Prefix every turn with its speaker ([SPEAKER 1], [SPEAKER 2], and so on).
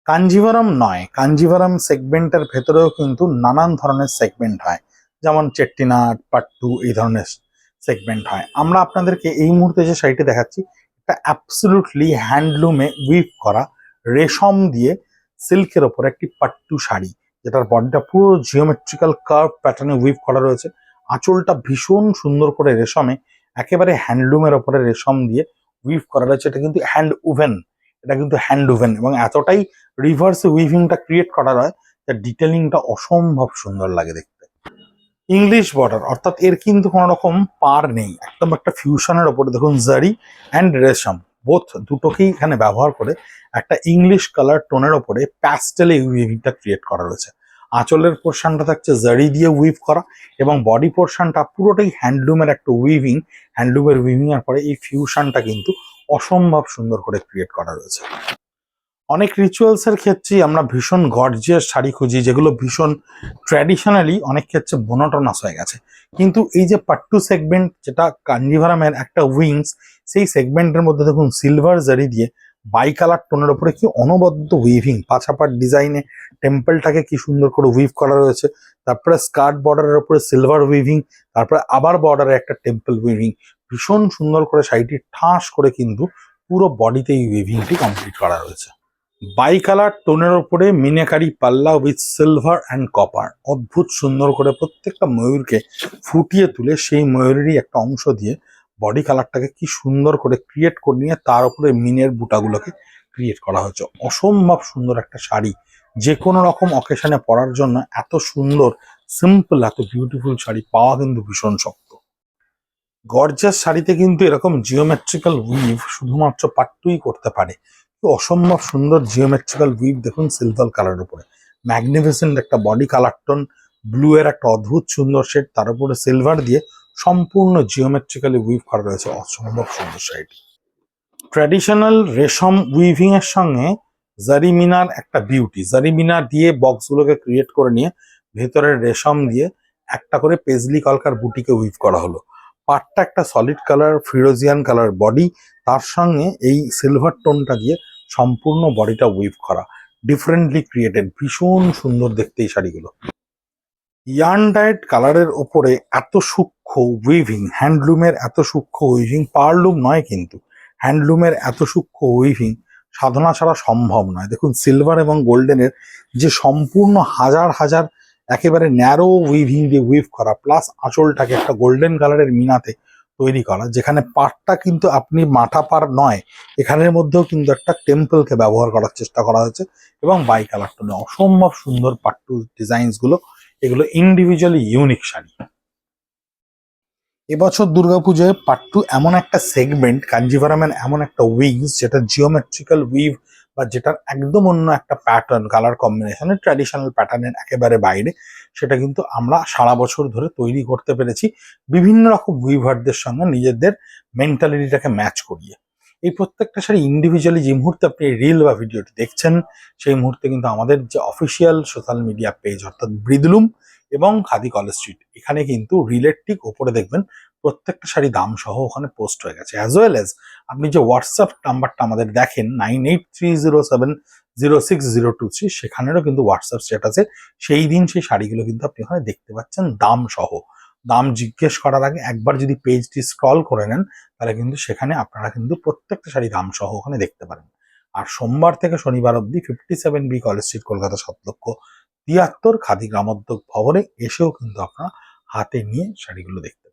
[SPEAKER 1] কাঞ্জিভারাম নয়, কাঞ্জিভারাম সেগমেন্টের ভেতরেও কিন্তু নানান ধরনের সেগমেন্ট হয়, যেমন চেট্টিনাড, পাট্টু, এই ধরনের সেগমেন্ট হয়। আমরা আপনাদেরকে এই মুহূর্তে যে শাড়িটি দেখাচ্ছি, এটা অ্যাবসলিউটলি হ্যান্ডলুমে উইভ করা রেশম দিয়ে সিল্কের ওপর একটি পাট্টু শাড়ি, যেটার বডিটা পুরো জিওমেট্রিক্যাল কার্ভ প্যাটার্নে উইভ করা রয়েছে। আঁচলটা ভীষণ সুন্দর করে রেশমে, একেবারে হ্যান্ডলুমের ওপরে রেশম দিয়ে উইভ করা রয়েছে। এটা কিন্তু হ্যান্ড উভেন এবং এতটাই রিভার্স উইভিংটা ক্রিয়েট করা হয়, যার ডিটেলিংটা অসম্ভব সুন্দর লাগে দেখতে। ইংলিশ বর্ডার, অর্থাৎ এর কিন্তু কোনো রকম পার নেই, একদম একটা ফিউশনের ওপরে দেখুন জারি অ্যান্ড রেশম বোথ দুটোকেই এখানে ব্যবহার করে একটা ইংলিশ কালার টোনের ওপরে প্যাস্টেল এই উইভিংটা ক্রিয়েট করা রয়েছে। আঁচলের পোর্শনটা থাকছে জারি দিয়ে উইভ করা এবং বডি পোর্শনটা পুরোটাই হ্যান্ডলুমের একটা উইভিং। হ্যান্ডলুমের উইভিং এর পরে এই ফিউশনটা কিন্তু অসম্ভব সুন্দর করে ক্রিয়েট করা রয়েছে। অনেক রিচুয়ালস এর ক্ষেত্রেই আমরা ভীষণ গর্জিয়াস শাড়ি খুঁজি, যেগুলো ভীষণ ট্র্যাডিশনালি অনেক ক্ষেত্রে মোনোটোনাস হয়ে গেছে। কিন্তু এই যে পাট্টু সেগমেন্ট, যেটা কাঞ্জিভারামের একটা উইংস, সেই সেগমেন্টের মধ্যে দেখুন সিলভার জারি দিয়ে বাই কালার টোনের ওপরে কি অনবদ্য উইভিং, পাছাপাট ডিজাইনে টেম্পলটাকে কি সুন্দর করে উইভ করা রয়েছে। তারপরে স্কার্ট বর্ডারের ওপরে সিলভার উইভিং, তারপরে আবার বর্ডারে একটা টেম্পল উইভিং, ভীষণ সুন্দর করে শাড়িটি ঠাস করে কিন্তু পুরো বডিতে এই উইভিংটি কমপ্লিট করা রয়েছে। বাই কালার টোনের ওপরে মিনাকারি পাল্লা উইথ সিলভার অ্যান্ড কপার, অদ্ভুত সুন্দর করে প্রত্যেকটা ময়ূরকে ফুটিয়ে তুলে সেই ময়ূরেরই একটা অংশ দিয়ে বডি কালারটাকে কি সুন্দর করে ক্রিয়েট করে নিয়ে তার উপরে মিনের বুটাগুলোকে ক্রিয়েট করা হয়েছে। অসম্ভব সুন্দর একটা শাড়ি, যে কোনো রকম অকেশনে পরার জন্য এত সুন্দর সিম্পল এত বিউটিফুল শাড়ি পাওয়া কিন্তু ভীষণ শক্ত। গর্জাস শাড়িতে কিন্তু এরকম জিওমেট্রিক্যাল উইভ শুধুমাত্র পাট্টুই করতে পারে। অসম্ভব সুন্দর জিওমেট্রিক্যাল উইভ দেখুন সিলভার কালার উপরে, ম্যাগনিফিসেন্ট একটা বডি কালার টোন, ব্লু এর একটা অদ্ভুত সুন্দর শেড, তার উপরে সিলভার দিয়ে সম্পূর্ণ জিওমেট্রিক্যালি উইভ করা রয়েছে। অসম্ভব সুন্দর শাড়িটি ট্র্যাডিশনাল রেশম উইভিং এর সঙ্গে জারি মিনার একটা বিউটি, জারি মিনার দিয়ে বক্সগুলোকে ক্রিয়েট করে নিয়ে ভেতরের রেশম দিয়ে একটা করে পেজলি কলকার বুটিকে উইভ করা হলো। পাটটা একটা সলিড কালার ফিরোজিয়ান কালার বডি, তার সঙ্গে এই সিলভার টোনটা দিয়ে সম্পূর্ণ বডিটা উইভ করা, ডিফারেন্টলি ক্রিয়েটেড, ভীষণ সুন্দর দেখতে এই শাড়িগুলো। ইয়ার্ন ডায়েড কালারের ওপরে এত সূক্ষ্ম উইভিং, হ্যান্ডলুমের এত সূক্ষ্ম উইভিং, পাওয়ারলুম নয় কিন্তু হ্যান্ডলুমের এত সূক্ষ্ম উইভিং সাধনা ছাড়া সম্ভব নয়। দেখুন সিলভার এবং গোল্ডেনের যে সম্পূর্ণ হাজার হাজার একেবারে ন্যারো উইভিং দিয়ে উইভ করা, প্লাস আঁচলটাকে একটা গোল্ডেন কালারের মিনাতে তৈরি করা, যেখানে পাড়টা কিন্তু আপনি মাথা পাড় নয়, এখানের মধ্যেও কিন্তু একটা টেম্পলকে ব্যবহার করার চেষ্টা করা হয়েছে এবং বাই কালার টোনে অসম্ভব সুন্দর পাট্টু ডিজাইনস গুলো, এগুলো ইন্ডিভিজুয়ালি ইউনিক শাড়ি। এবছর দুর্গাপুজোয় পাট্টু এমন একটা সেগমেন্ট, কাঞ্জিভারামের এমন একটা উইংস, যেটা জিওমেট্রিক্যাল উইভ বা যেটার একদম অন্য একটা প্যাটার্ন কালার কম্বিনেশনের ট্র্যাডিশনাল প্যাটার্নের একেবারে বাইরে, সেটা কিন্তু আমরা সারা বছর ধরে তৈরি করতে পেরেছি বিভিন্ন রকম উইভারদের সঙ্গে নিজেদের মেন্টালিটিটাকে ম্যাচ করিয়ে। এই প্রত্যেকটা শাড়ি ইন্ডিভিজুয়ালি যে মুহূর্তে আপনি রিল বা ভিডিওটি দেখছেন, সেই মুহূর্তে কিন্তু আমাদের যে অফিসিয়াল সোশ্যাল মিডিয়া পেজ অর্থাৎ ব্রিদলুম এবং খাদি কলেজ স্ট্রিট, এখানে কিন্তু রিলের ঠিক ওপরে দেখবেন প্রত্যেকটা শাড়ি দাম সহ ওখানে পোস্ট হয়ে গেছে। অ্যাজ ওয়েল এজ আপনি যে হোয়াটসঅ্যাপ নাম্বারটা আমাদের দেখেন 9830706023, সেখানেরও কিন্তু হোয়াটসঅ্যাপ স্ট্যাটাসে সেই দিন সেই শাড়িগুলো কিন্তু আপনি ওখানে দেখতে পাচ্ছেন দাম সহ। দাম জিজ্ঞেস করার আগে একবার যদি পেজটি স্ক্রল করে নেন, তাহলে কিন্তু সেখানে আপনারা কিন্তু প্রত্যেকটা শাড়ি দাম সহ ওখানে দেখতে পারেন। আর সোমবার থেকে শনিবার অবধি 57B college street, Kolkata 7,73,000 Khadi Gramodyog ভবনে এসেও কিন্তু আপনারা হাতে নিয়ে শাড়িগুলো দেখতে